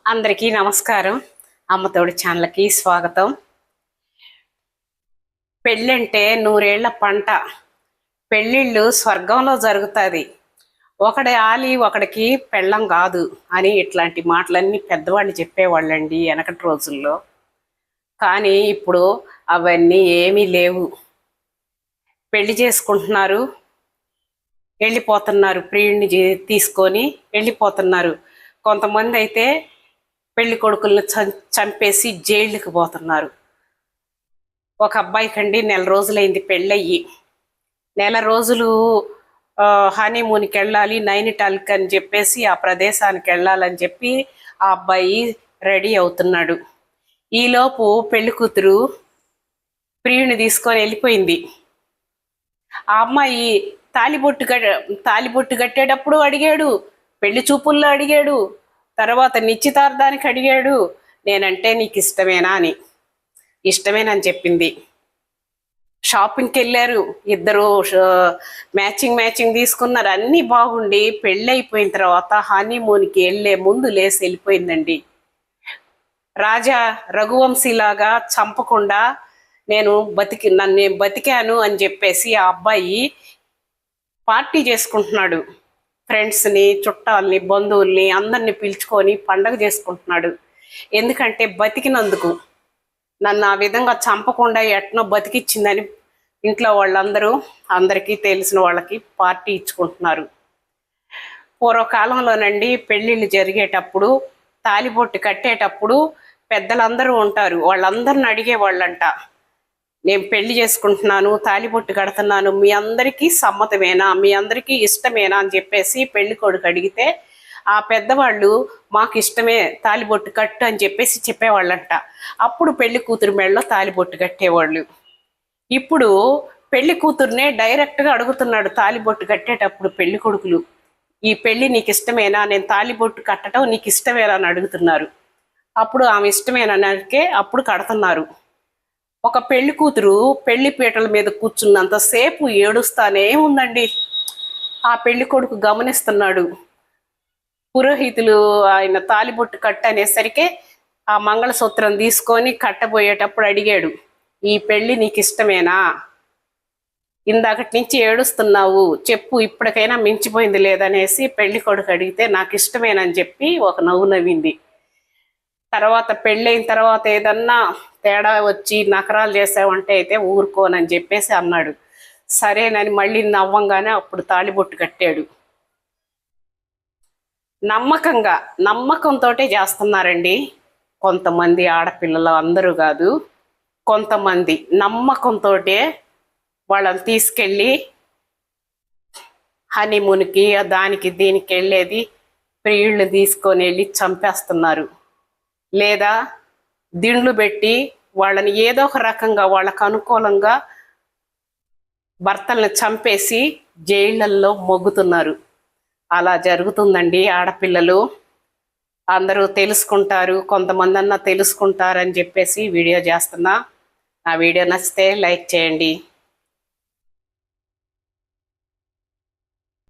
అందరికీ నమస్కారం. అమ్మతోడి ఛానల్కి స్వాగతం. పెళ్ళంటే నూరేళ్ల పంట. పెళ్ళిళ్ళు స్వర్గంలో జరుగుతుంది. ఒకడి ఆలి ఒకడికి పెళ్ళం కాదు అని ఇట్లాంటి మాటలన్నీ పెద్దవాళ్ళు చెప్పేవాళ్ళండి వెనకటి రోజుల్లో. కానీ ఇప్పుడు అవన్నీ ఏమీ లేవు. పెళ్లి చేసుకుంటున్నారు, వెళ్ళిపోతున్నారు, ప్రియుడిని తీసుకొని వెళ్ళిపోతున్నారు. కొంతమంది అయితే పెళ్లి కొడుకులను చంపేసి జైళ్ళకి పోతున్నారు. ఒక అబ్బాయికండి నెల రోజులైంది పెళ్ళయ్యి. నెల రోజులు హనీమూన్కి వెళ్ళాలి, నైనిటాల్కి అని చెప్పేసి ఆ ప్రదేశానికి వెళ్ళాలని చెప్పి ఆ అబ్బాయి రెడీ అవుతున్నాడు. ఈలోపు పెళ్లి కూతురు ప్రియుని తీసుకొని వెళ్ళిపోయింది. ఆ అమ్మాయి తాలిబొట్టు కట్టేటప్పుడు అడిగాడు, పెళ్లి చూపుల్లో అడిగాడు, తర్వాత నిశ్చితార్థానికి అడిగాడు, నేనంటే నీకు ఇష్టమేనా అని. ఇష్టమేనని చెప్పింది. షాపింగ్కి వెళ్ళారు, ఇద్దరు మ్యాచింగ్ తీసుకున్నారు. అన్నీ బాగుండి పెళ్ళి అయిపోయిన తర్వాత హనీమూన్కి వెళ్ళే ముందు లేసి వెళ్ళిపోయిందండి. రాజా రఘువంశీలాగా చంపకుండా నన్ను బతికాను అని చెప్పేసి ఆ అబ్బాయి పార్టీ చేసుకుంటున్నాడు. ఫ్రెండ్స్ని, చుట్టాలని, బంధువుల్ని అందరినీ పిలుచుకొని పండగ చేసుకుంటున్నాడు. ఎందుకంటే బతికినందుకు, నన్ను ఆ విధంగా చంపకుండా ఎట్నో బతికిచ్చిందని ఇంట్లో వాళ్ళందరూ అందరికీ తెలిసిన వాళ్ళకి పార్టీ ఇచ్చుకుంటున్నారు. పూర్వకాలంలోనండి పెళ్ళిళ్ళు జరిగేటప్పుడు తాలిబొట్టు కట్టేటప్పుడు పెద్దలందరూ ఉంటారు. వాళ్ళందరిని అడిగేవాళ్ళంట, నేను పెళ్లి చేసుకుంటున్నాను, తాలిబొట్టు కడుతున్నాను, మీ అందరికీ సమ్మతమేనా, మీ అందరికీ ఇష్టమేనా అని చెప్పేసి పెళ్లి కొడుకు అడిగితే ఆ పెద్దవాళ్ళు మాకు ఇష్టమే, తాలిబొట్టు కట్టు అని చెప్పేసి చెప్పేవాళ్ళంట. అప్పుడు పెళ్లి కూతురు మెడలో తాలిబొట్టు కట్టేవాళ్ళు. ఇప్పుడు పెళ్లి కూతుర్నే డైరెక్ట్గా అడుగుతున్నాడు తాలిబొట్టు కట్టేటప్పుడు పెళ్లి కొడుకులు, ఈ పెళ్లి నీకు ఇష్టమేనా, నేను తాలిబొట్టు కట్టడం నీకు ఇష్టమేనా అని అడుగుతున్నారు. అప్పుడు ఆమె ఇష్టమేనకే అప్పుడు కడుతున్నారు. ఒక పెళ్లి కూతురు పెళ్లి పీటల మీద కూర్చున్నంతసేపు ఏడుస్తానే ఉందండి. ఆ పెళ్లి కొడుకు గమనిస్తున్నాడు. పురోహితులు ఆయన తాలిబొట్టు కట్టు అనేసరికి ఆ మంగళసూత్రం తీసుకొని కట్టబోయేటప్పుడు అడిగాడు, ఈ పెళ్లి నీకు ఇష్టమేనా, ఇందాకటి నుంచి ఏడుస్తున్నావు, చెప్పు, ఇప్పటికైనా మించిపోయింది లేదనేసి పెళ్లి కొడుకు అడిగితే నాకు ఇష్టమేనని చెప్పి ఒక నవ్వు నవ్వింది. తర్వాత పెళ్ళైన తర్వాత ఏదన్నా తేడా వచ్చి నకరాలు చేసావంటే అయితే ఊరుకోనని చెప్పేసి అన్నాడు. సరేనని మళ్ళీ నవ్వంగానే అప్పుడు తాళిబొట్టు కట్టాడు. నమ్మకంతో చేస్తున్నారండి కొంతమంది ఆడపిల్లలు, అందరూ కాదు. కొంతమంది నమ్మకంతో వాళ్ళని తీసుకెళ్ళి హనీమూన్కి దానికి దీనికి వెళ్ళేది ప్రియుళ్ళు తీసుకొని వెళ్ళి చంపేస్తున్నారు. లేదా దిండ్లు పెట్టి వాళ్ళని ఏదో ఒక రకంగా వాళ్ళకు అనుకూలంగా భర్తలను చంపేసి జైళ్ళల్లో మొగ్గుతున్నారు. అలా జరుగుతుందండి. ఆడపిల్లలు అందరూ తెలుసుకుంటారు, కొంతమంది అన్నా తెలుసుకుంటారని చెప్పేసి వీడియో చేస్తున్నా. నా వీడియో నచ్చితే లైక్ చేయండి.